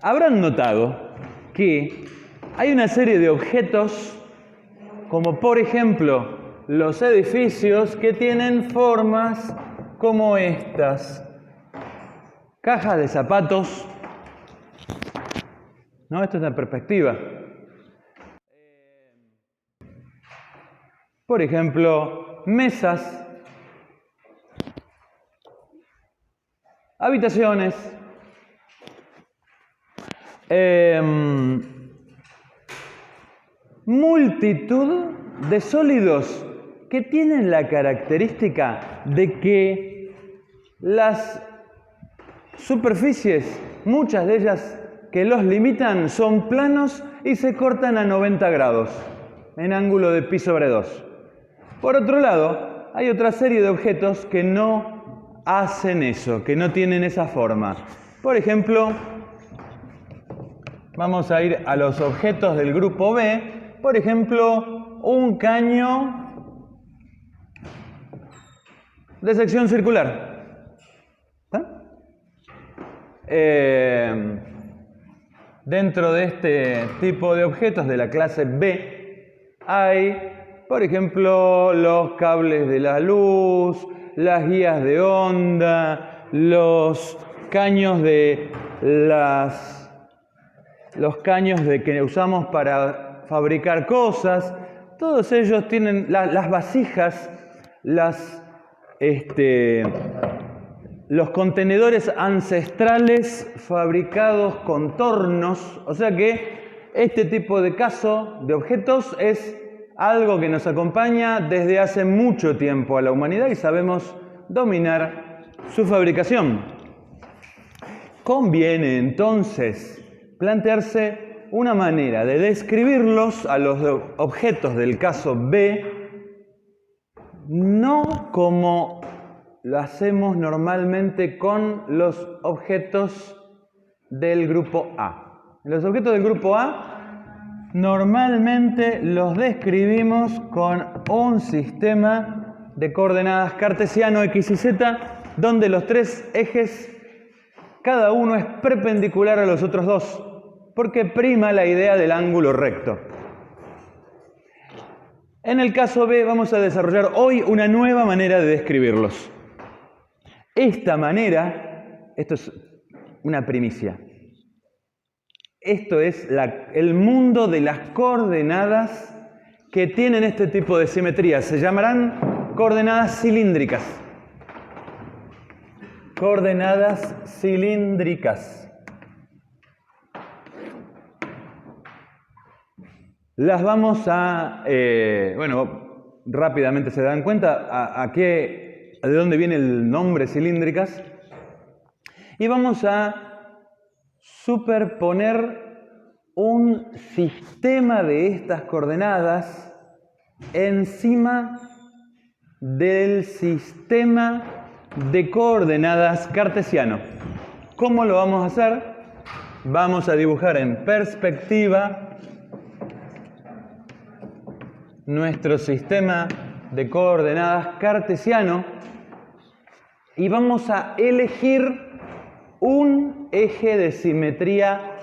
Habrán notado que hay una serie de objetos, como por ejemplo los edificios, que tienen formas como estas. Cajas de zapatos, ¿no? Esto es la perspectiva. Por ejemplo, mesas, habitaciones, multitud de sólidos que tienen la característica de que las superficies, muchas de ellas que los limitan, son planos y se cortan a 90 grados en ángulo de pi sobre 2. Por otro lado, hay otra serie de objetos que no hacen eso, que no tienen esa forma. Por ejemplo, vamos a ir a los objetos del grupo B. Por ejemplo, un caño de sección circular. Dentro de este tipo de objetos de la clase B hay, por ejemplo, los cables de la luz, las guías de onda, los caños que usamos para fabricar cosas. Todos ellos tienen las vasijas, los contenedores ancestrales fabricados con tornos. O sea que este tipo de caso de objetos es algo que nos acompaña desde hace mucho tiempo a la humanidad y sabemos dominar su fabricación. Conviene entonces plantearse una manera de describirlos a los objetos del caso B, no como lo hacemos normalmente con los objetos del grupo A. Los objetos del grupo A normalmente los describimos con un sistema de coordenadas cartesiano X y Z, donde los tres ejes, cada uno es perpendicular a los otros dos, porque prima la idea del ángulo recto. En el caso B vamos a desarrollar hoy una nueva manera de describirlos. Esta manera, esto es una primicia, esto es el mundo de las coordenadas que tienen este tipo de simetría. Se llamarán coordenadas cilíndricas. Coordenadas cilíndricas. Las vamos a, rápidamente se dan cuenta de dónde viene el nombre cilíndricas. Y vamos a superponer un sistema de estas coordenadas encima del sistema de coordenadas cartesiano. ¿Cómo lo vamos a hacer? Vamos a dibujar en perspectiva nuestro sistema de coordenadas cartesiano y vamos a elegir un eje de simetría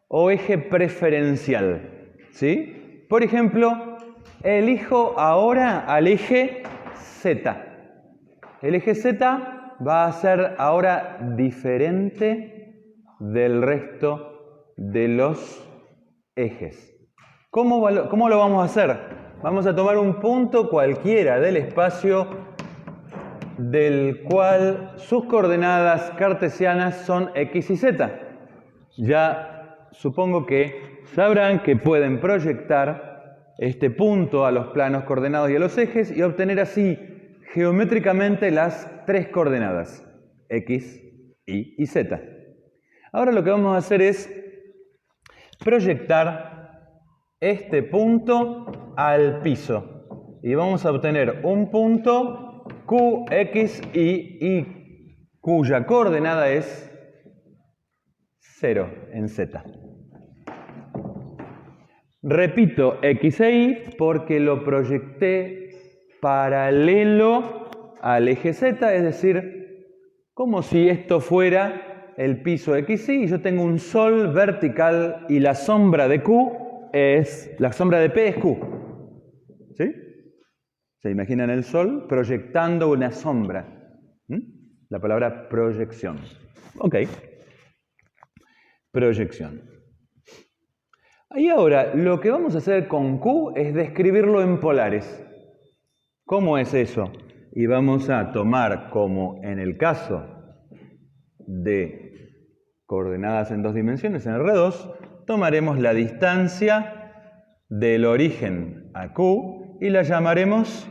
o eje preferencial, ¿sí? Por ejemplo, elijo ahora al eje Z. El eje Z va a ser ahora diferente del resto de los ejes. ¿Cómo lo vamos a hacer? Vamos a tomar un punto cualquiera del espacio del cual sus coordenadas cartesianas son X y Z. Ya supongo que sabrán que pueden proyectar este punto a los planos coordenados y a los ejes y obtener así geométricamente las tres coordenadas, X, Y y Z. Ahora lo que vamos a hacer es proyectar este punto al piso y vamos a obtener un punto Q, X, Y, cuya coordenada es 0 en Z. Repito X e Y porque lo proyecté paralelo al eje Z, es decir, como si esto fuera el piso XY y yo tengo un sol vertical y la sombra de Q es, la sombra de P es Q. ¿Sí? ¿Se imaginan el sol proyectando una sombra? La palabra proyección. Ok. Proyección. Y ahora, lo que vamos a hacer con Q es describirlo en polares. ¿Cómo es eso? Y vamos a tomar, como en el caso de coordenadas en 2 dimensiones, en R2, tomaremos la distancia del origen a Q y la llamaremos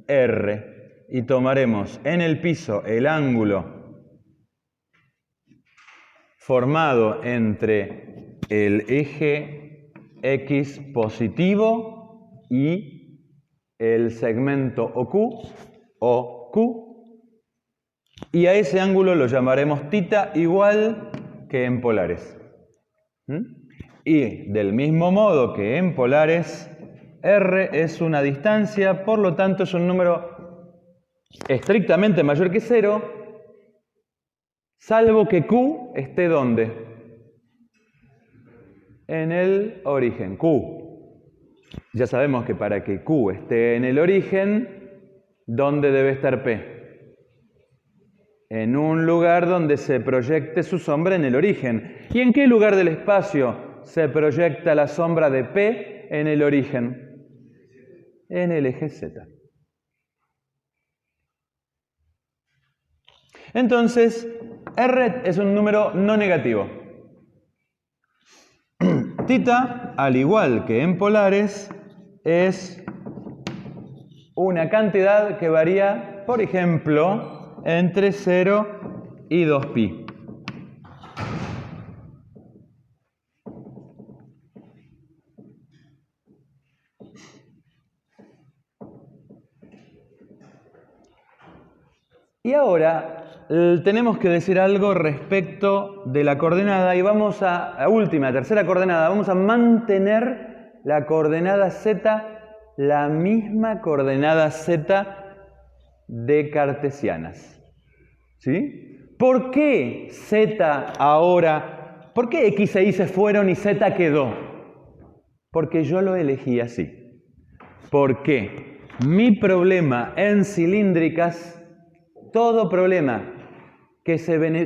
R. Y tomaremos en el piso el ángulo formado entre el eje X positivo y el segmento OQ, y a ese ángulo lo llamaremos θ igual que en polares. Y del mismo modo que en polares, R es una distancia, por lo tanto es un número estrictamente mayor que 0, salvo que Q esté ¿dónde? En el origen, Q. Ya sabemos que para que Q esté en el origen, ¿dónde debe estar P? En un lugar donde se proyecte su sombra en el origen. ¿Y en qué lugar del espacio se proyecta la sombra de P en el origen? En el eje Z. Entonces, R es un número no negativo. θ, al igual que en polares, es una cantidad que varía, por ejemplo, entre 0 y 2pi. Y ahora tenemos que decir algo respecto de la coordenada y vamos a la última, tercera coordenada. Vamos a mantener la coordenada z, la misma coordenada z de cartesianas. ¿Sí? ¿Por qué z ahora, por qué x e y se fueron y z quedó? Porque yo lo elegí así. Porque mi problema en cilíndricas, todo problema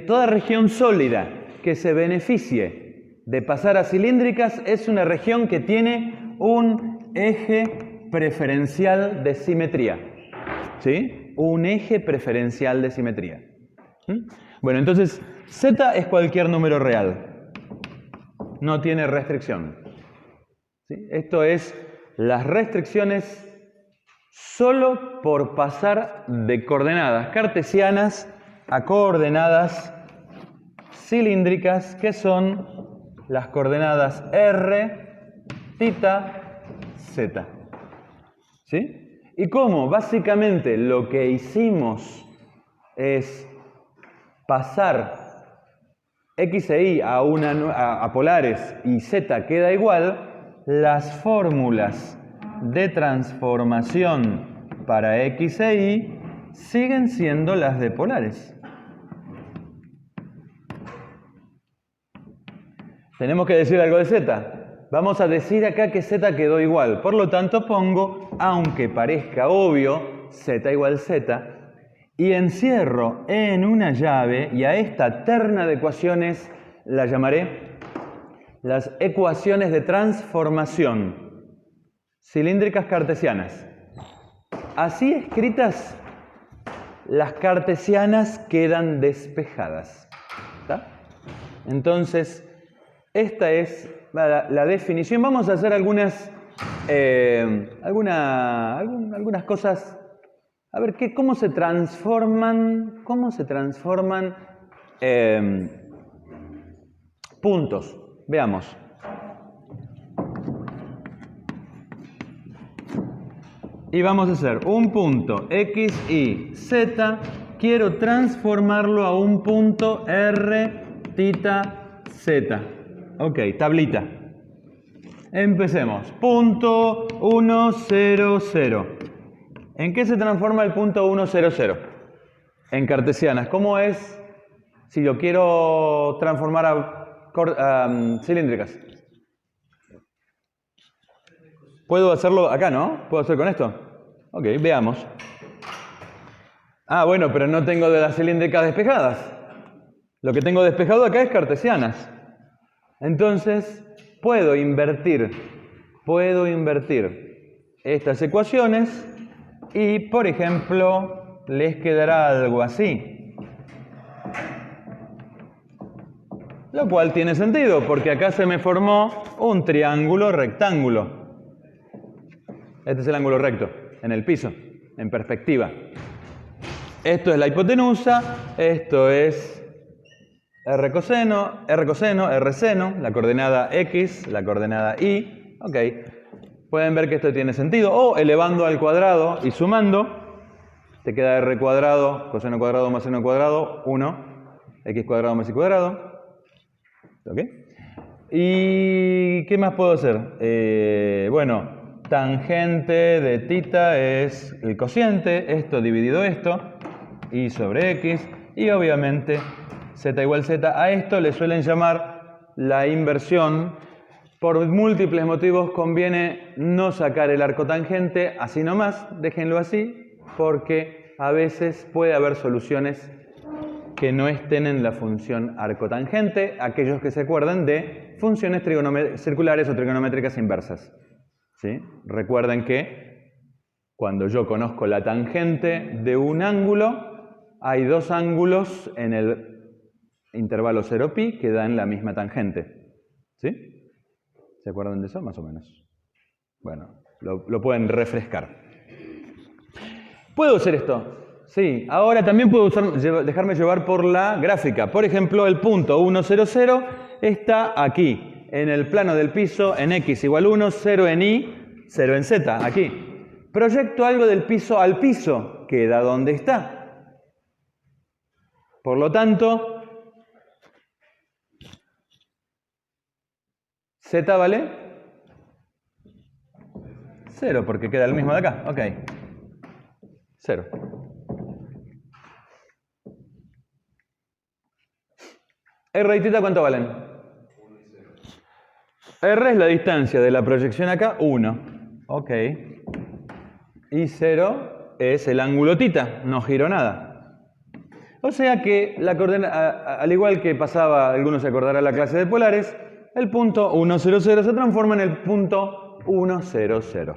toda región sólida que se beneficie de pasar a cilíndricas es una región que tiene un eje preferencial de simetría. ¿Sí? Un eje preferencial de simetría. Bueno, entonces, z es cualquier número real. No tiene restricción. ¿Sí? Esto es las restricciones solo por pasar de coordenadas cartesianas a coordenadas cilíndricas, que son las coordenadas r, θ, z. ¿Sí? ¿Y cómo? Básicamente lo que hicimos es pasar x e y a polares y z queda igual, las fórmulas de transformación para x e y siguen siendo las de polares. Tenemos que decir algo de z. Vamos a decir acá que z quedó igual. Por lo tanto pongo, aunque parezca obvio, z igual z, y encierro en una llave, y a esta terna de ecuaciones la llamaré las ecuaciones de transformación cilíndricas cartesianas. Así escritas, las cartesianas quedan despejadas. ¿Está? Entonces, esta es la definición. Vamos a hacer algunas cosas. A ver, ¿cómo se transforman puntos? Veamos. Y vamos a hacer un punto x, y, z. Quiero transformarlo a un punto r, θ, z. Ok, tablita. Empecemos. Punto 1, 0, 0. ¿En qué se transforma el punto 1, 0, 0? En cartesianas. ¿Cómo es Si lo quiero transformar a cilíndricas. ¿Puedo hacerlo acá, no? ¿Puedo hacer con esto? Ok, veamos. Ah, bueno, pero no tengo de las cilíndricas despejadas. Lo que tengo despejado acá es cartesianas. Entonces, puedo invertir estas ecuaciones y, por ejemplo, les quedará algo así. Lo cual tiene sentido, porque acá se me formó un triángulo rectángulo. Este es el ángulo recto, en el piso, en perspectiva. Esto es la hipotenusa, esto es R coseno, R seno, la coordenada X, la coordenada Y. Ok, pueden ver que esto tiene sentido. O elevando al cuadrado y sumando, te queda R cuadrado, coseno cuadrado más seno cuadrado, 1, X cuadrado más Y cuadrado. Ok. ¿Y qué más puedo hacer? Bueno, tangente de tita es el cociente, esto dividido esto, Y sobre X, y obviamente z igual z. A esto le suelen llamar la inversión. Por múltiples motivos conviene no sacar el arco tangente así nomás, déjenlo así, porque a veces puede haber soluciones que no estén en la función arcotangente, aquellos que se acuerdan de funciones circulares o trigonométricas inversas. ¿Sí? Recuerden que cuando yo conozco la tangente de un ángulo, hay dos ángulos en el intervalo 0pi que dan la misma tangente. ¿Sí? ¿Se acuerdan de eso? Más o menos. Bueno, lo pueden refrescar. ¿Puedo hacer esto? Sí, ahora también puedo dejarme llevar por la gráfica. Por ejemplo, el punto 1, 0, 0 está aquí, en el plano del piso, en X igual 1, 0 en Y, 0 en Z, aquí. Proyecto algo del piso al piso, queda donde está. Por lo tanto, Z vale 0, porque queda el mismo de acá. Ok, 0. R y θ, ¿cuánto valen? 1 y 0. R es la distancia de la proyección acá, 1. Ok. Y 0 es el ángulo θ, no giro nada. O sea que, al igual que pasaba, algunos se acordarán la clase de polares, el punto 1, 0, 0 se transforma en el punto 1, 0, 0.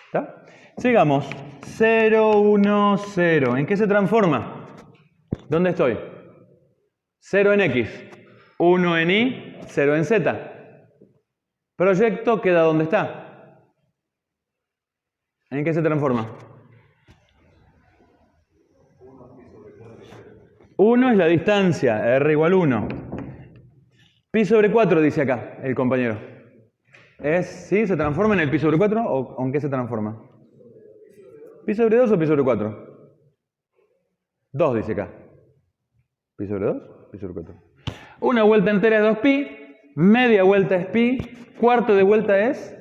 ¿Está? Sigamos. 0, 1, 0. ¿En qué se transforma? ¿Dónde estoy? 0 en X, 1 en Y, 0 en Z. Proyecto queda donde está. ¿En qué se transforma? 1 es la distancia, R igual 1. Pi sobre 4 dice acá el compañero. ¿Sí? ¿Se transforma en el pi sobre 4 o en qué se transforma? ¿Pi sobre 2 o pi sobre 4? 2 dice acá. ¿Pi sobre 2? Pi sobre 4. Una vuelta entera es 2pi, media vuelta es pi, cuarto de vuelta es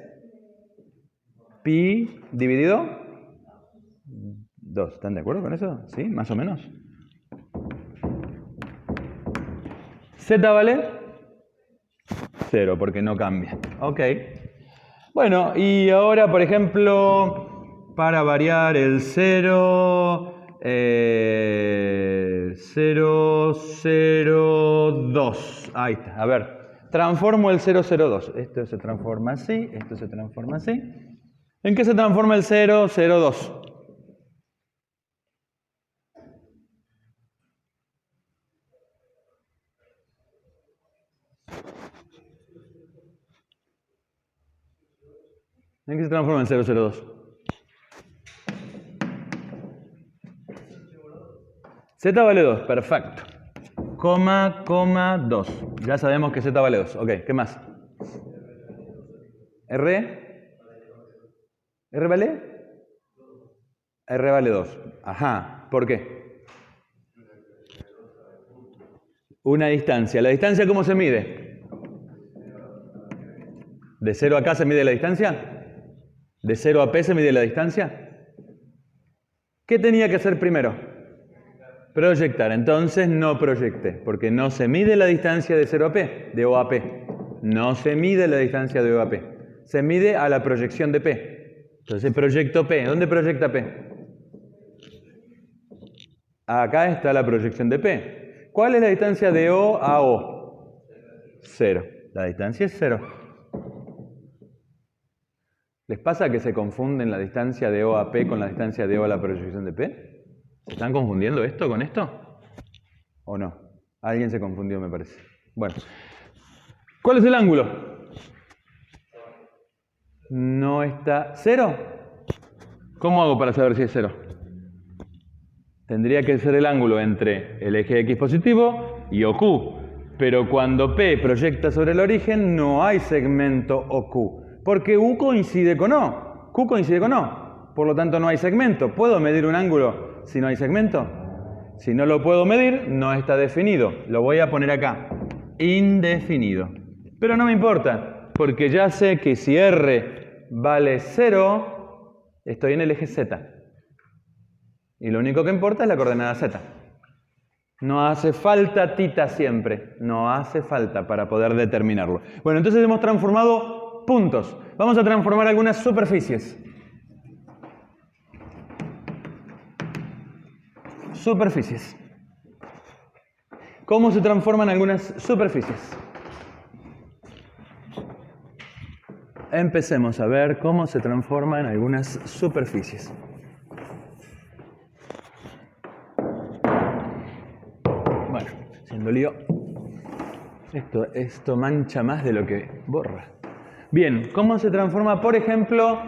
pi dividido 2. ¿Están de acuerdo con eso? ¿Sí? Más o menos. Z vale 0 porque no cambia. Ok. Bueno, y ahora, por ejemplo, para variar el 0, 0, 0, 2. Ahí está. A ver, transformo el 0, 0, 2. Esto se transforma así, esto se transforma así. ¿En qué se transforma el 0, 0, 2? ¿En qué se transforma el 0, 0, 2? Z vale 2, perfecto. Coma, 2. Ya sabemos que Z vale 2. Ok, ¿qué más? R. ¿R vale? R vale 2. Ajá, ¿por qué? Una distancia. ¿La distancia cómo se mide? ¿De 0 a acá se mide la distancia? ¿De 0 a P se mide la distancia? ¿Qué tenía que hacer primero? Proyectar. Entonces no proyecté, porque no se mide la distancia de 0 a P, de O a P. No se mide la distancia de O a P. Se mide a la proyección de P. Entonces proyecto P. ¿Dónde proyecta P? Acá está la proyección de P. ¿Cuál es la distancia de O a O? 0. La distancia es 0. ¿Les pasa que se confunden la distancia de O a P con la distancia de O a la proyección de P? ¿Se están confundiendo esto con esto? ¿O no? Alguien se confundió, me parece. Bueno. ¿Cuál es el ángulo? No está... ¿0? ¿Cómo hago para saber si es 0? Tendría que ser el ángulo entre el eje X positivo y OQ. Pero cuando P proyecta sobre el origen, no hay segmento OQ. Porque U coincide con O. Q coincide con O. Por lo tanto, no hay segmento. ¿Puedo medir un ángulo si no hay segmento? Si no lo puedo medir, no está definido. Lo voy a poner acá. Indefinido. Pero no me importa, porque ya sé que si R vale 0, estoy en el eje Z. Y lo único que importa es la coordenada Z. No hace falta tita siempre. No hace falta para poder determinarlo. Bueno, entonces hemos transformado puntos. Vamos a transformar algunas superficies. Superficies. ¿Cómo se transforman algunas superficies? Empecemos a ver cómo se transforman algunas superficies. Bueno, siendo lío. Esto mancha más de lo que borra. Bien, ¿cómo se transforma, por ejemplo,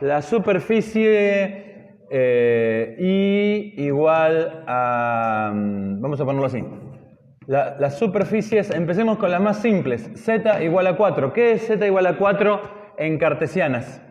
la superficie I igual a... Vamos a ponerlo así. Las superficies, empecemos con las más simples. Z igual a 4. ¿Qué es Z igual a 4 en cartesianas?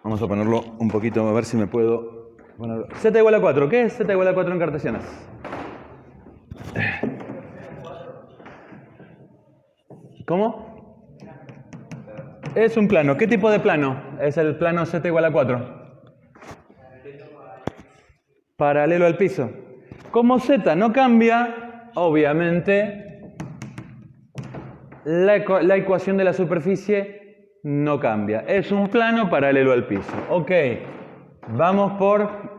Vamos a ponerlo un poquito, a ver si me puedo ponerlo. Z igual a 4. ¿Qué es Z igual a 4 en cartesianas? ¿Cómo? Es un plano. ¿Qué tipo de plano es el plano Z igual a 4? Paralelo al piso. Como Z no cambia, obviamente la ecuación de la superficie no cambia. Es un plano paralelo al piso. Ok, vamos por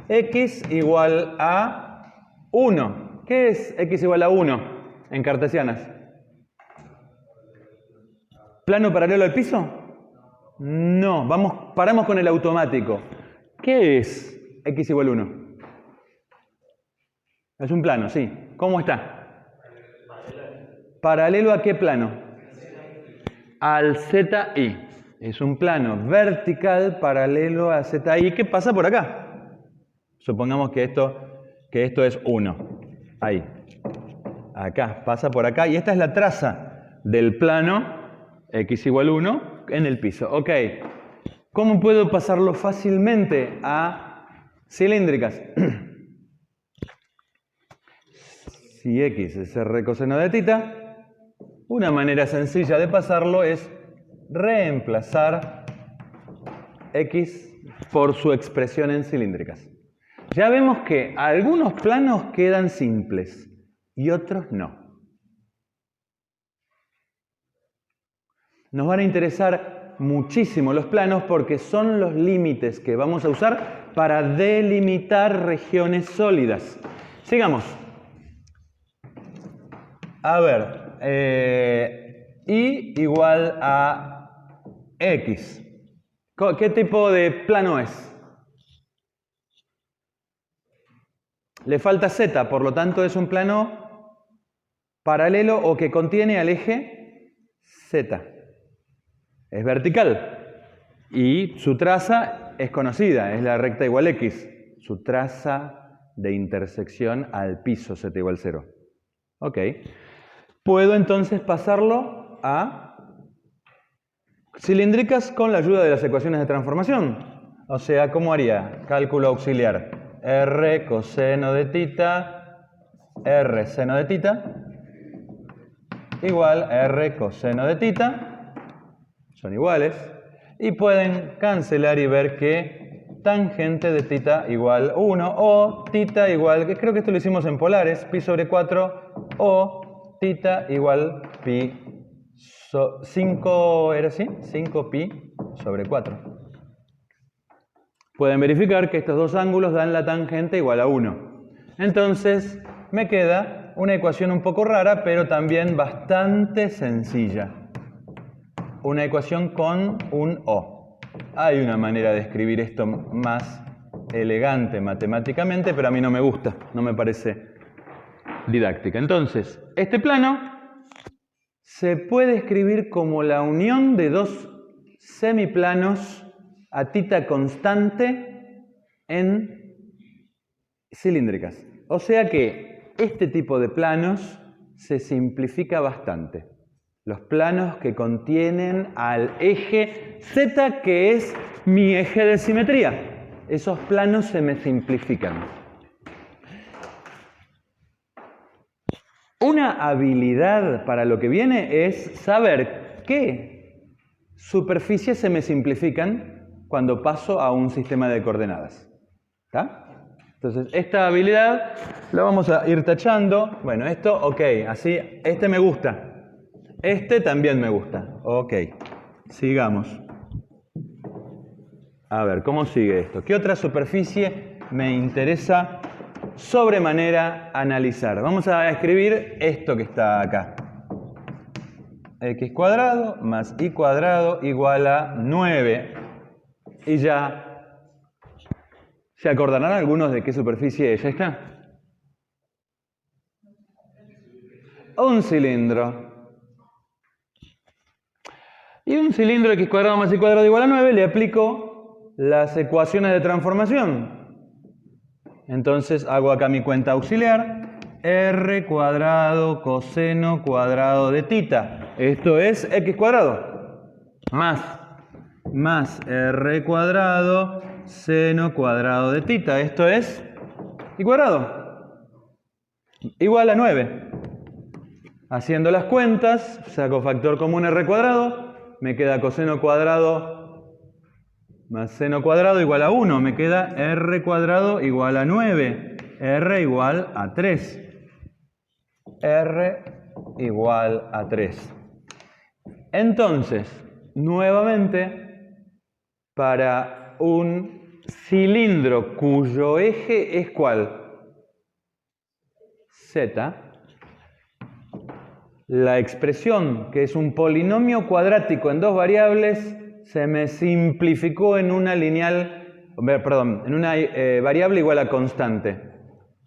X igual a 1. ¿Qué es X igual a 1 en cartesianas? ¿Plano paralelo al piso? No, paramos con el automático. ¿Qué es X igual a 1? Es un plano, sí. ¿Cómo está? ¿Paralelo a qué plano? Al ZI. Es un plano vertical paralelo a ZI que pasa por acá. Supongamos que esto es 1. Ahí. Acá, pasa por acá. Y esta es la traza del plano X igual 1 en el piso. Ok. ¿Cómo puedo pasarlo fácilmente a cilíndricas? Si X es R coseno de tita, una manera sencilla de pasarlo es reemplazar X por su expresión en cilíndricas. Ya vemos que algunos planos quedan simples y otros no. Nos van a interesar muchísimo los planos porque son los límites que vamos a usar para delimitar regiones sólidas. Sigamos. A ver, I igual a X. ¿Qué tipo de plano es? Le falta Z, por lo tanto es un plano paralelo o que contiene al eje Z. Es vertical y su traza es conocida, es la recta igual X. Su traza de intersección al piso Z igual 0. Ok. Puedo entonces pasarlo a cilíndricas con la ayuda de las ecuaciones de transformación. O sea, ¿cómo haría? Cálculo auxiliar. R coseno de tita r seno de tita igual r coseno de tita. Son iguales. Y pueden cancelar y ver que tangente de tita igual 1 o tita igual, que creo que esto lo hicimos en polares, pi sobre 4 o tita igual pi 5, ¿era así? 5 pi sobre 4. Pueden verificar que estos dos ángulos dan la tangente igual a 1. Entonces me queda una ecuación un poco rara, pero también bastante sencilla. Una ecuación con un O. Hay una manera de escribir esto más elegante matemáticamente, pero a mí no me gusta, no me parece didáctica. Entonces, este plano se puede escribir como la unión de dos semiplanos a tita constante en cilíndricas. O sea que este tipo de planos se simplifica bastante. Los planos que contienen al eje Z, que es mi eje de simetría. Esos planos se me simplifican. Una habilidad para lo que viene es saber qué superficies se me simplifican cuando paso a un sistema de coordenadas. ¿Está? Entonces, esta habilidad la vamos a ir tachando. Bueno, esto, ok, así, este me gusta. Este también me gusta. Ok, sigamos. A ver, ¿cómo sigue esto? ¿Qué otra superficie me interesa sobremanera analizar? Vamos a escribir esto que está acá. X cuadrado más y cuadrado igual a 9. Y ya, ¿se acordarán algunos de qué superficie es esta? Un cilindro. Y un cilindro x cuadrado más y cuadrado igual a 9 le aplico las ecuaciones de transformación. Entonces hago acá mi cuenta auxiliar. R cuadrado coseno cuadrado de tita. Esto es x cuadrado. Más r cuadrado seno cuadrado de tita. Esto es y cuadrado. Igual a 9. Haciendo las cuentas, saco factor común r cuadrado. Me queda coseno cuadrado más seno cuadrado igual a 1. Me queda r cuadrado igual a 9. R igual a 3. R igual a 3. Entonces, nuevamente, para un cilindro cuyo eje es ¿cuál? Z. La expresión, que es un polinomio cuadrático en dos variables, se me simplificó en una en una variable igual a constante.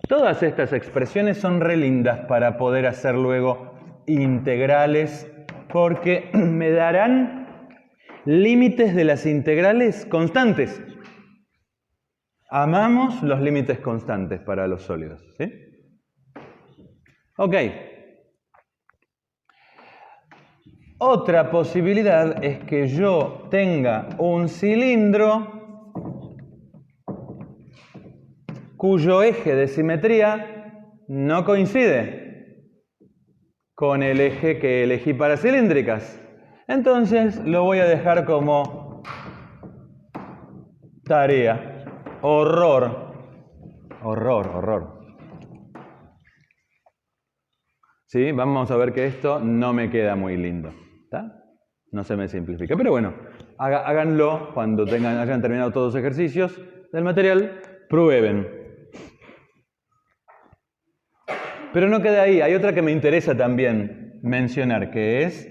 Todas estas expresiones son re lindas para poder hacer luego integrales, porque me darán límites de las integrales constantes. Amamos los límites constantes para los sólidos, ¿sí? Ok. Otra posibilidad es que yo tenga un cilindro cuyo eje de simetría no coincide con el eje que elegí para cilíndricas. Entonces lo voy a dejar como tarea. Horror. ¿Sí? Vamos a ver que esto no me queda muy lindo. ¿Está? No se me simplifica. Pero bueno, háganlo cuando hayan terminado todos los ejercicios del material. Prueben. Pero no queda ahí. Hay otra que me interesa también mencionar, que es...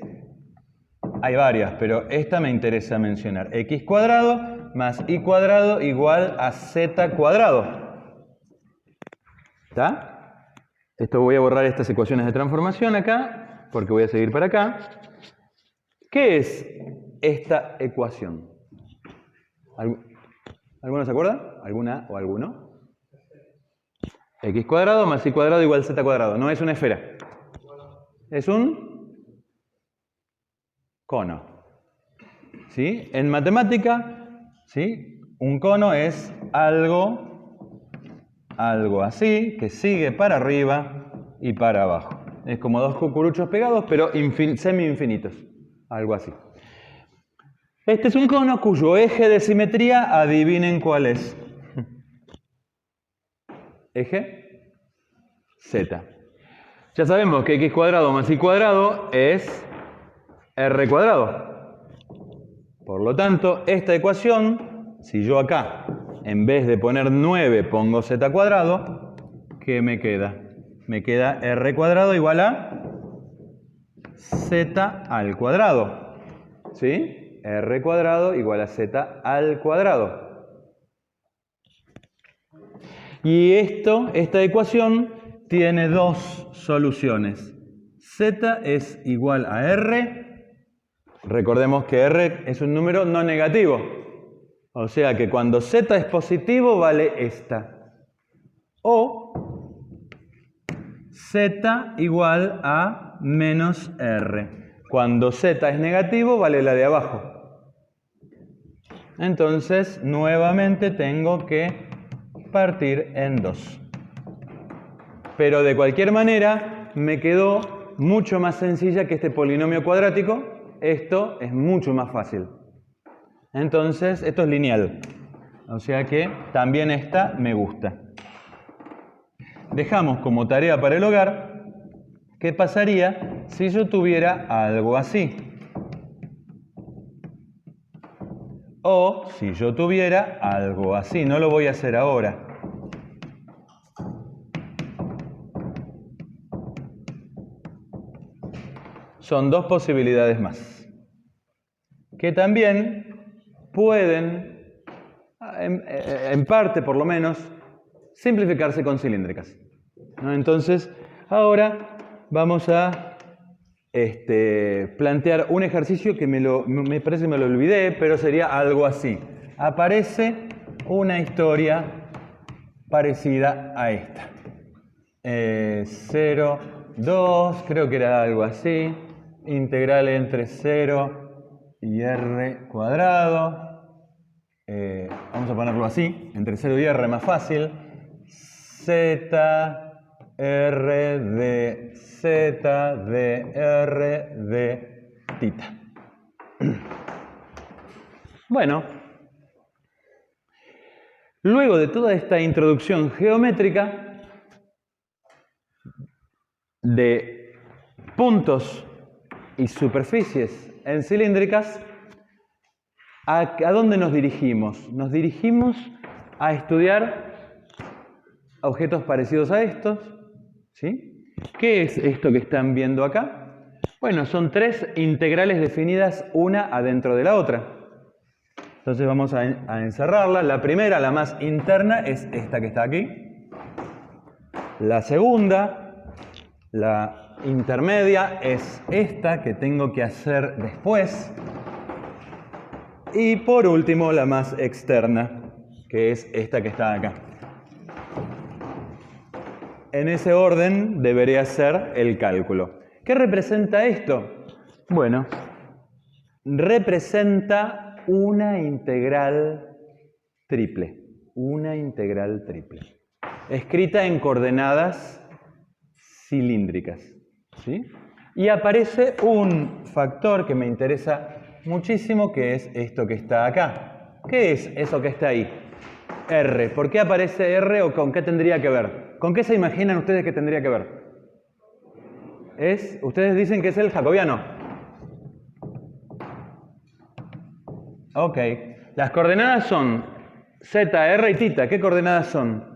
Hay varias, pero esta me interesa mencionar. X cuadrado más y cuadrado igual a z cuadrado. ¿Está? Esto voy a borrar estas ecuaciones de transformación acá, porque voy a seguir para acá. ¿Qué es esta ecuación? ¿Alguno se acuerda? ¿Alguna o alguno? X cuadrado más y cuadrado igual a z cuadrado. No es una esfera. Es un cono. ¿Sí? En matemática, ¿sí? Un cono es algo así, que sigue para arriba y para abajo. Es como dos cucuruchos pegados, pero semi-infinitos. Algo así. Este es un cono cuyo eje de simetría, adivinen cuál es. Eje Z. Ya sabemos que x cuadrado más y cuadrado es r cuadrado. Por lo tanto, esta ecuación, si yo acá, en vez de poner 9, pongo z cuadrado, ¿qué me queda? Me queda r cuadrado igual a z al cuadrado. ¿Sí? R cuadrado igual a z al cuadrado. Y esta ecuación tiene dos soluciones. Z es igual a R. Recordemos que R es un número no negativo. O sea que cuando Z es positivo vale esta. O Z igual a menos R. Cuando Z es negativo vale la de abajo. Entonces nuevamente tengo que partir en 2. Pero de cualquier manera me quedó mucho más sencilla que este polinomio cuadrático. Esto es mucho más fácil. Entonces esto es lineal. O sea que también esta me gusta. Dejamos como tarea para el hogar qué pasaría si yo tuviera algo así. O si yo tuviera algo así. No lo voy a hacer ahora. Son dos posibilidades más, que también pueden, en parte por lo menos, simplificarse con cilíndricas, ¿no? Entonces, ahora vamos a plantear un ejercicio que me parece que me lo olvidé, pero sería algo así. Aparece una historia parecida a esta. 0, 2, creo que era algo así. Integral entre 0 y r cuadrado. Vamos a ponerlo así, entre 0 y r más fácil. Z, r de z de r de tita. Bueno, luego de toda esta introducción geométrica de puntos y superficies en cilíndricas, ¿a dónde nos dirigimos? Nos dirigimos a estudiar objetos parecidos a estos, ¿sí? ¿Qué es esto que están viendo acá? Bueno, son tres integrales definidas una adentro de la otra. Entonces vamos a encerrarla. La primera, la más interna, es esta que está aquí. La segunda, la intermedia, es esta que tengo que hacer después. Y por último, la más externa, que es esta que está acá. En ese orden debería ser el cálculo. ¿Qué representa esto? Bueno, representa una integral triple. Una integral triple. Escrita en coordenadas cilíndricas, ¿sí? Y aparece un factor que me interesa muchísimo, que es esto que está acá. ¿Qué es eso que está ahí? R. ¿Por qué aparece R o con qué tendría que ver? ¿Con qué se imaginan ustedes que tendría que ver? Ustedes dicen que es el jacobiano. Ok. Las coordenadas son Z, R y tita. ¿Qué coordenadas son?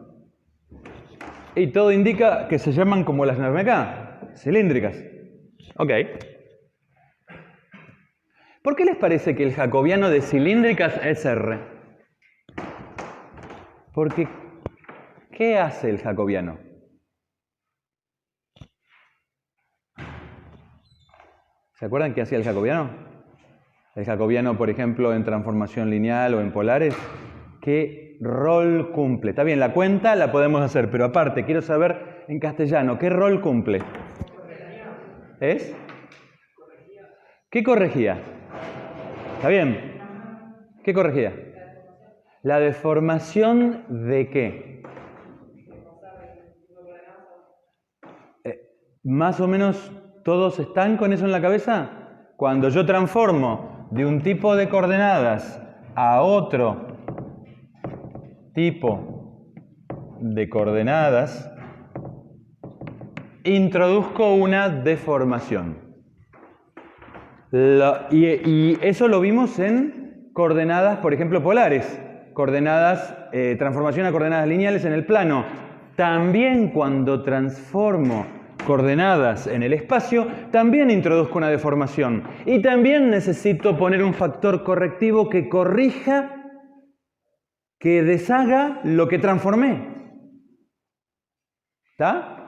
Y todo indica que se llaman como las normas acá, cilíndricas. Ok. ¿Por qué les parece que el jacobiano de cilíndricas es R? Porque, ¿qué hace el jacobiano? ¿Se acuerdan qué hacía el jacobiano? El jacobiano, por ejemplo, en transformación lineal o en polares, ¿qué rol cumple? Está bien, la cuenta la podemos hacer, pero aparte, quiero saber en castellano, ¿qué rol cumple? ¿Es? ¿Qué corregía? ¿Está bien? ¿Qué corregía? ¿La deformación de qué? ¿Más o menos todos están con eso en la cabeza? Cuando yo transformo de un tipo de coordenadas a otro tipo de coordenadas, introduzco una deformación. Y eso lo vimos en coordenadas, por ejemplo, polares. Transformación a coordenadas lineales en el plano. También cuando transformo coordenadas en el espacio, también introduzco una deformación. Y también necesito poner un factor correctivo que corrija, que deshaga lo que transformé. ¿Está?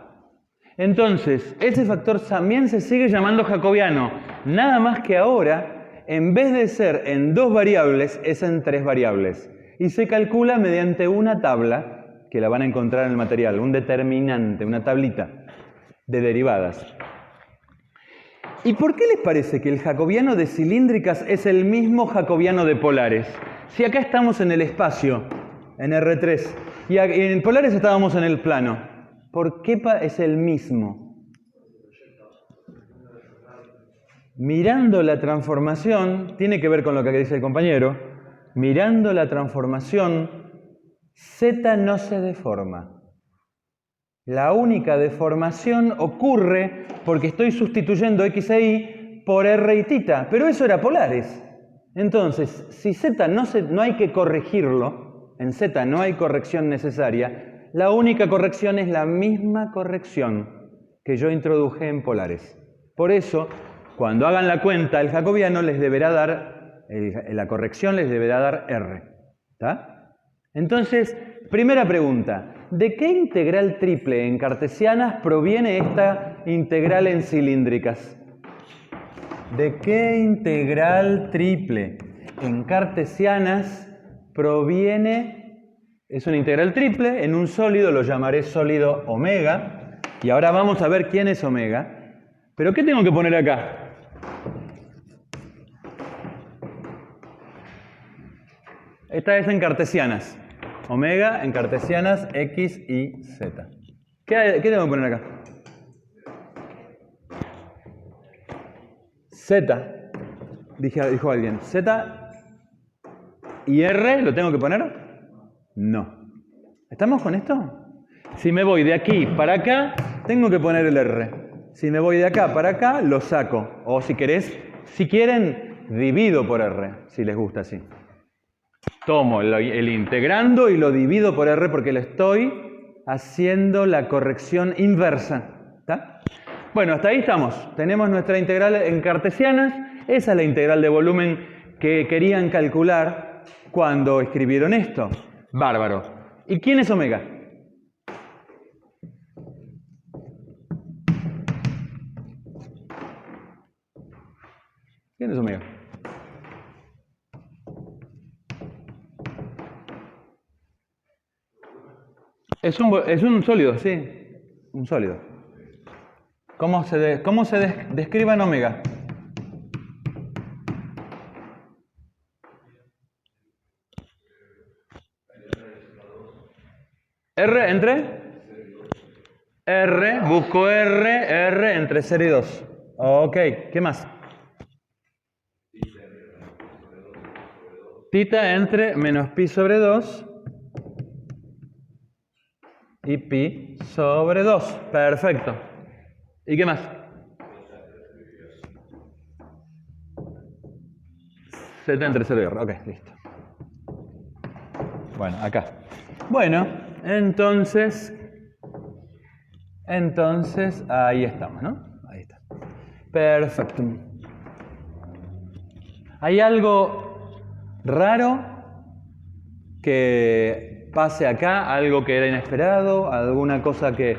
Entonces, ese factor también se sigue llamando jacobiano. Nada más que ahora, en vez de ser en 2 variables, es en 3 variables. Y se calcula mediante una tabla, que la van a encontrar en el material, un determinante, una tablita de derivadas. ¿Y por qué les parece que el jacobiano de cilíndricas es el mismo jacobiano de polares? Si acá estamos en el espacio, en R3, y en polares estábamos en el plano. ¿Por qué es el mismo? Mirando la transformación, tiene que ver con lo que dice el compañero, mirando la transformación, Z no se deforma. La única deformación ocurre porque estoy sustituyendo X e Y por R y θ, pero eso era polares. Entonces, si Z no hay que corregirlo, en Z no hay corrección necesaria, la única corrección es la misma corrección que yo introduje en polares. Por eso, cuando hagan la cuenta, el jacobiano les deberá dar, la corrección les deberá dar R. ¿Está? Entonces, primera pregunta. ¿De qué integral triple en cartesianas proviene esta integral en cilíndricas? ¿De qué integral triple en cartesianas proviene? Es una integral triple, en un sólido lo llamaré sólido omega. Y ahora vamos a ver quién es omega. ¿Pero qué tengo que poner acá? Esta es en cartesianas. Omega en cartesianas X y Z. ¿Qué tengo que poner acá? Z. Dijo alguien. Z y R, ¿lo tengo que poner? No. ¿Estamos con esto? Si me voy de aquí para acá, tengo que poner el R. Si me voy de acá para acá, lo saco. O si quieren, divido por R, si les gusta así. Tomo el integrando y lo divido por R porque le estoy haciendo la corrección inversa. ¿Está? Bueno, hasta ahí estamos. Tenemos nuestra integral en cartesianas. Esa es la integral de volumen que querían calcular cuando escribieron esto. Bárbaro. ¿Y quién es omega? ¿Quién es omega? Es un sólido, sí. Un sólido. ¿Cómo se describe en omega? R entre R, busco R entre 0 y 2. Ok, ¿qué más? Tita entre menos pi sobre 2 y pi sobre 2. Perfecto. ¿Y qué más? Z entre 0 y R. Ok, listo. Bueno, acá. Bueno, entonces, ahí estamos, ¿no? Ahí está. Perfecto. ¿Hay algo raro que pase acá? ¿Algo que era inesperado? ¿Alguna cosa que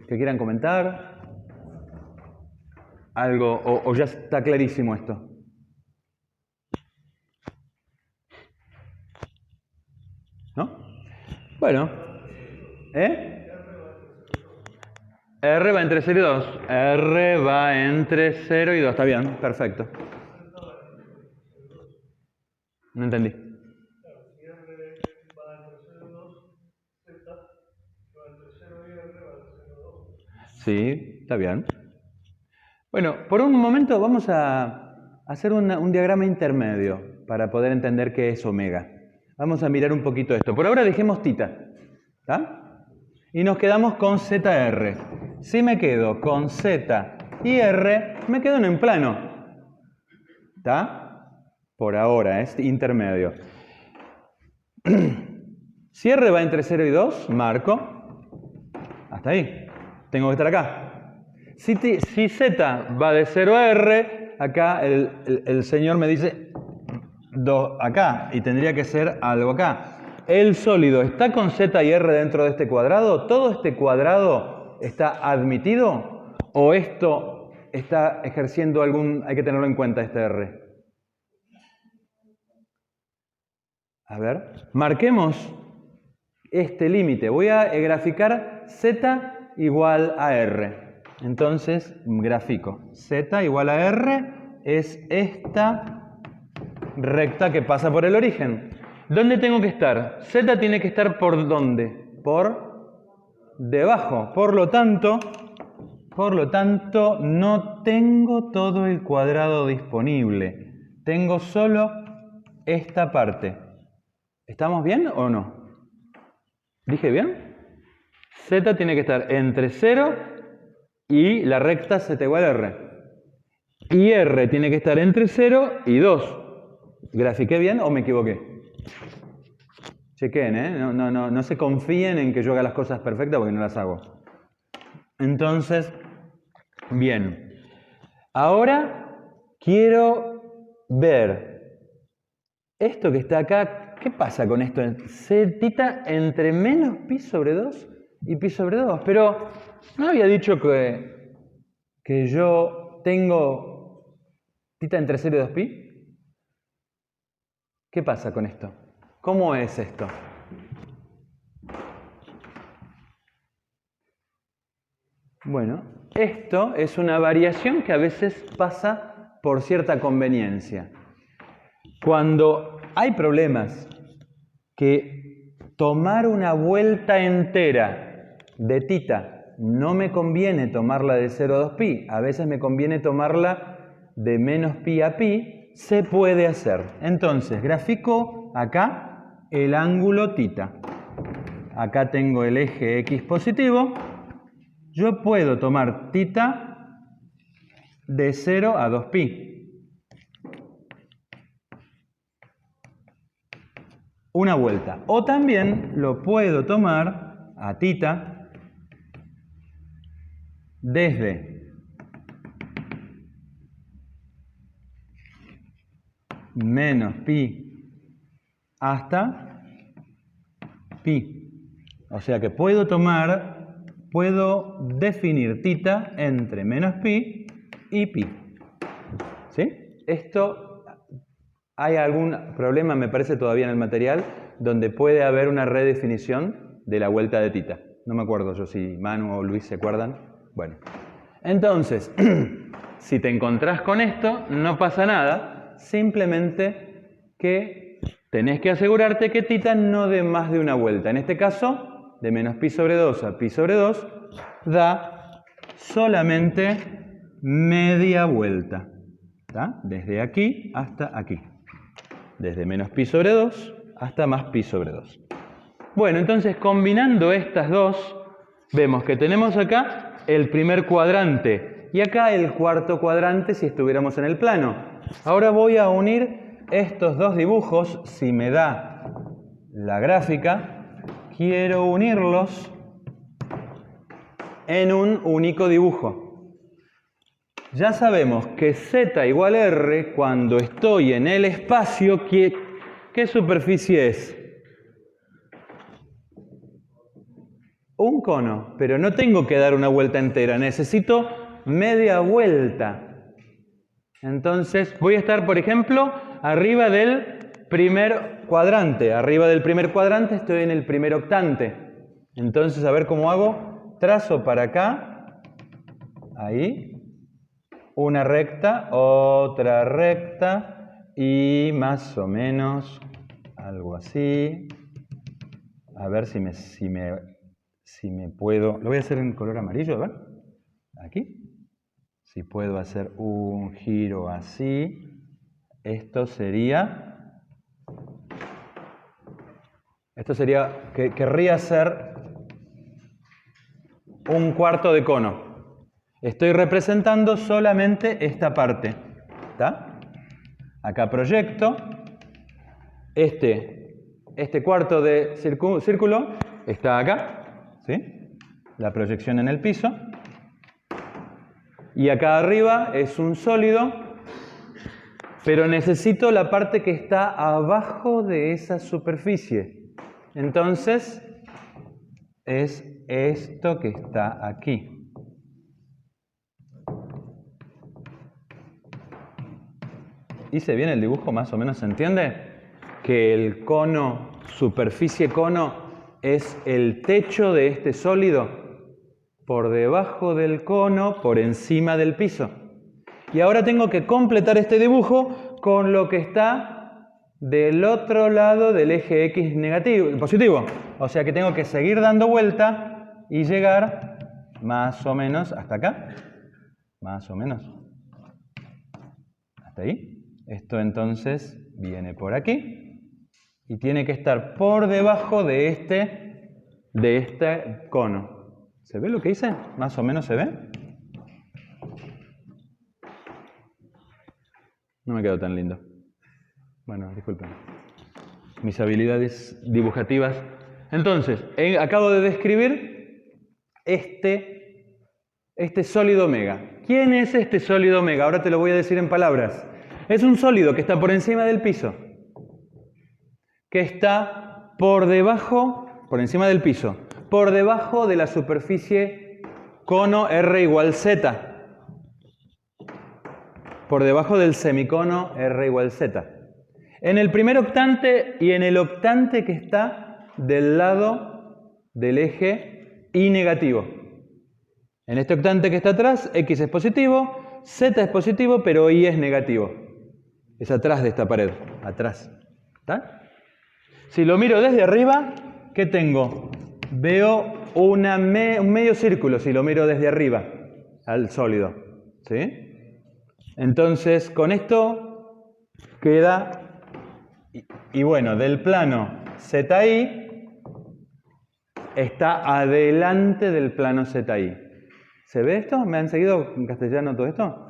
quieran comentar? ¿Algo? ¿O ya está clarísimo esto? ¿No? Bueno. R va entre 0 y 2. R va entre 0 y 2. Está bien, perfecto. No entendí. Sí, está bien. Bueno, por un momento vamos a hacer un diagrama intermedio para poder entender qué es omega. Vamos a mirar un poquito esto. Por ahora dejemos tita, ¿está? Y nos quedamos con ZR. Si me quedo con Z y R, me quedo en un plano. ¿Está? Por ahora, es intermedio. Si R va entre 0 y 2, marco. Hasta ahí. Tengo que estar acá. Si Z va de 0 a R, acá el señor me dice acá, y tendría que ser algo acá. ¿El sólido está con Z y R dentro de este cuadrado? ¿Todo este cuadrado está admitido? ¿O esto está ejerciendo hay que tenerlo en cuenta este R? A ver, marquemos este límite. Voy a graficar Z igual a R. Entonces, grafico. Z igual a R es esta recta que pasa por el origen. ¿Dónde tengo que estar? Z tiene que estar ¿por dónde? Por debajo. Por lo tanto, no tengo todo el cuadrado disponible. Tengo solo esta parte. ¿Estamos bien o no? ¿Dije bien? Z tiene que estar entre 0 y la recta Z igual a R. Y R tiene que estar entre 0 y 2. ¿Grafiqué bien o me equivoqué? Chequen, ¿eh? No se confíen en que yo haga las cosas perfectas porque no las hago. Entonces, bien. Ahora quiero ver esto que está acá. ¿Qué pasa con esto? Zeta entre menos pi sobre 2 y pi sobre 2. Pero ¿no había dicho que yo tengo tita entre 0 y 2 pi? ¿Qué pasa con esto? ¿Cómo es esto? Bueno, esto es una variación que a veces pasa por cierta conveniencia. Cuando hay problemas que tomar una vuelta entera de tita no me conviene tomarla de 0 a 2 pi, a veces me conviene tomarla de menos pi a pi, se puede hacer. Entonces, grafico acá el ángulo tita. Acá tengo el eje X positivo. Yo puedo tomar tita de 0 a 2 pi. Una vuelta. O también lo puedo tomar a tita desde menos pi hasta pi. O sea que puedo definir tita entre menos pi y pi. ¿Sí? Esto, hay algún problema, me parece, todavía en el material, donde puede haber una redefinición de la vuelta de tita. No me acuerdo yo si Manu o Luis se acuerdan. Bueno, entonces, si te encontrás con esto, no pasa nada. Simplemente que tenés que asegurarte que tita no dé más de una vuelta. En este caso, de menos pi sobre 2 a pi sobre 2, da solamente media vuelta. ¿Está? Desde aquí hasta aquí. Desde menos pi sobre 2 hasta más pi sobre 2. Bueno, entonces combinando estas dos, vemos que tenemos acá el primer cuadrante y acá el cuarto cuadrante si estuviéramos en el plano. Ahora voy a unir estos dos dibujos, si me da la gráfica, quiero unirlos en un único dibujo. Ya sabemos que Z igual a R cuando estoy en el espacio, ¿qué superficie es? Un cono, pero no tengo que dar una vuelta entera, necesito media vuelta. Entonces voy a estar, por ejemplo, arriba del primer cuadrante. Arriba del primer cuadrante estoy en el primer octante. Entonces, a ver cómo hago. Trazo para acá, ahí. Una recta, otra recta y más o menos algo así. A ver si me puedo... Lo voy a hacer en color amarillo, ¿verdad? aquí. Si puedo hacer un giro así, esto sería, querría ser un cuarto de cono. Estoy representando solamente esta parte. ¿Está? Acá proyecto. Este cuarto de círculo está acá, ¿sí? La proyección en el piso. Y acá arriba es un sólido, pero necesito la parte que está abajo de esa superficie. Entonces, es esto que está aquí. ¿Hice bien el dibujo? ¿Más o menos se entiende? Que el cono, superficie cono, es el techo de este sólido por debajo del cono, por encima del piso. Y ahora tengo que completar este dibujo con lo que está del otro lado del eje X negativo, positivo. O sea que tengo que seguir dando vuelta y llegar más o menos hasta acá. Más o menos. Hasta ahí. Esto entonces viene por aquí y tiene que estar por debajo de este cono. ¿Se ve lo que hice? ¿Más o menos se ve? No me quedó tan lindo. Bueno, disculpen. Mis habilidades dibujativas. Entonces, acabo de describir este sólido omega. ¿Quién es este sólido omega? Ahora te lo voy a decir en palabras. Es un sólido que está por encima del piso, que está por encima del piso, por debajo de la superficie cono R igual Z, por debajo del semicono R igual Z. En el primer octante y en el octante que está del lado del eje Y negativo. En este octante que está atrás, X es positivo, Z es positivo, pero Y es negativo. Es atrás de esta pared, atrás. ¿Está? Si lo miro desde arriba, ¿qué tengo? Veo un medio círculo si lo miro desde arriba al sólido. ¿Sí? Entonces, con esto queda, y bueno, del plano ZI está adelante del plano ZI. ¿Se ve esto? ¿Me han seguido en castellano todo esto?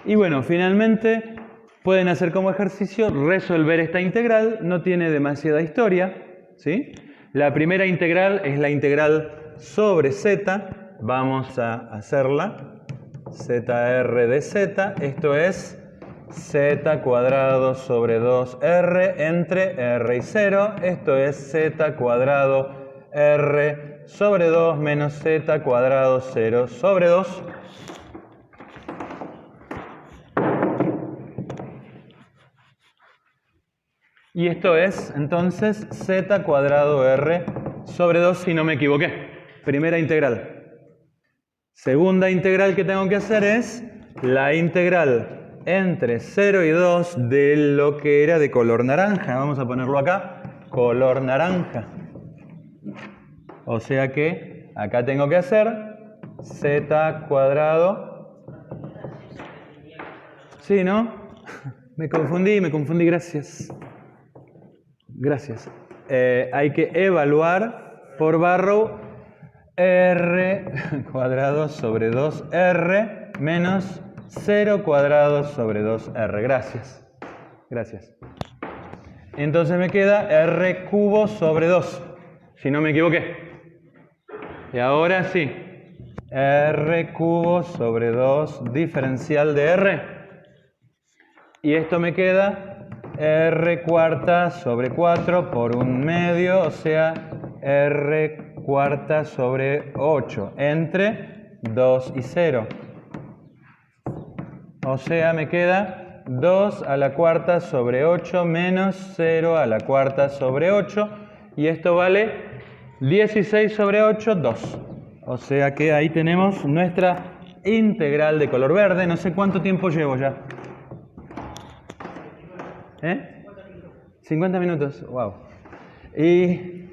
Y bueno, finalmente pueden hacer como ejercicio resolver esta integral. No tiene demasiada historia, ¿sí? La primera integral es la integral sobre z. Vamos a hacerla. ZR de z. Esto es z cuadrado sobre 2r entre r y 0. Esto es z cuadrado r sobre 2 menos z cuadrado 0 sobre 2. Y esto es, entonces, z cuadrado r sobre 2, si no me equivoqué. Primera integral. Segunda integral que tengo que hacer es la integral entre 0 y 2 de lo que era de color naranja. Vamos a ponerlo acá, color naranja. O sea que acá tengo que hacer z cuadrado. Sí, ¿no? Me confundí, gracias. Gracias. Hay que evaluar por Barrow r cuadrado sobre 2r menos 0 cuadrado sobre 2r. Gracias. Gracias. Entonces me queda r cubo sobre 2, si no me equivoqué. Y ahora sí. R cubo sobre 2 diferencial de r. Y esto me queda r cuarta sobre 4 por 1/2, o sea, r cuarta sobre 8 entre 2 y 0. O sea, me queda 2 a la cuarta sobre 8 menos 0 a la cuarta sobre 8. Y esto vale 16 sobre 8, 2. O sea que ahí tenemos nuestra integral de color verde. No sé cuánto tiempo llevo ya. 50 minutos, wow. Y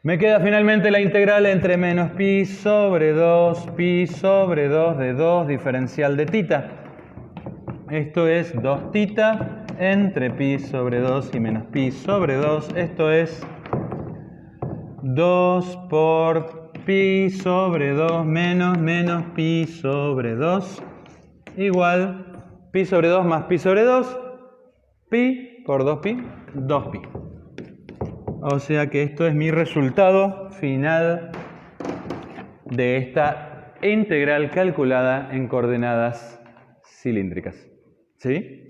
Me queda finalmente la integral entre menos pi sobre 2 de 2 diferencial de tita. Esto es 2 tita entre pi sobre 2 y menos pi sobre 2. Esto es 2 por pi sobre 2 menos pi sobre 2 igual pi sobre 2 más pi sobre 2, pi por 2pi, 2pi. O sea que esto es mi resultado final de esta integral calculada en coordenadas cilíndricas. ¿Sí?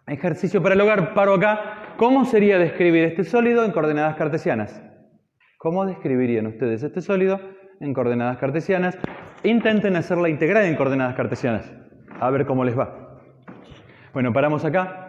Ejercicio para el hogar, paro acá. ¿Cómo sería describir este sólido en coordenadas cartesianas? ¿Cómo describirían ustedes este sólido en coordenadas cartesianas? Intenten hacer la integral en coordenadas cartesianas. A ver cómo les va. Bueno, paramos acá.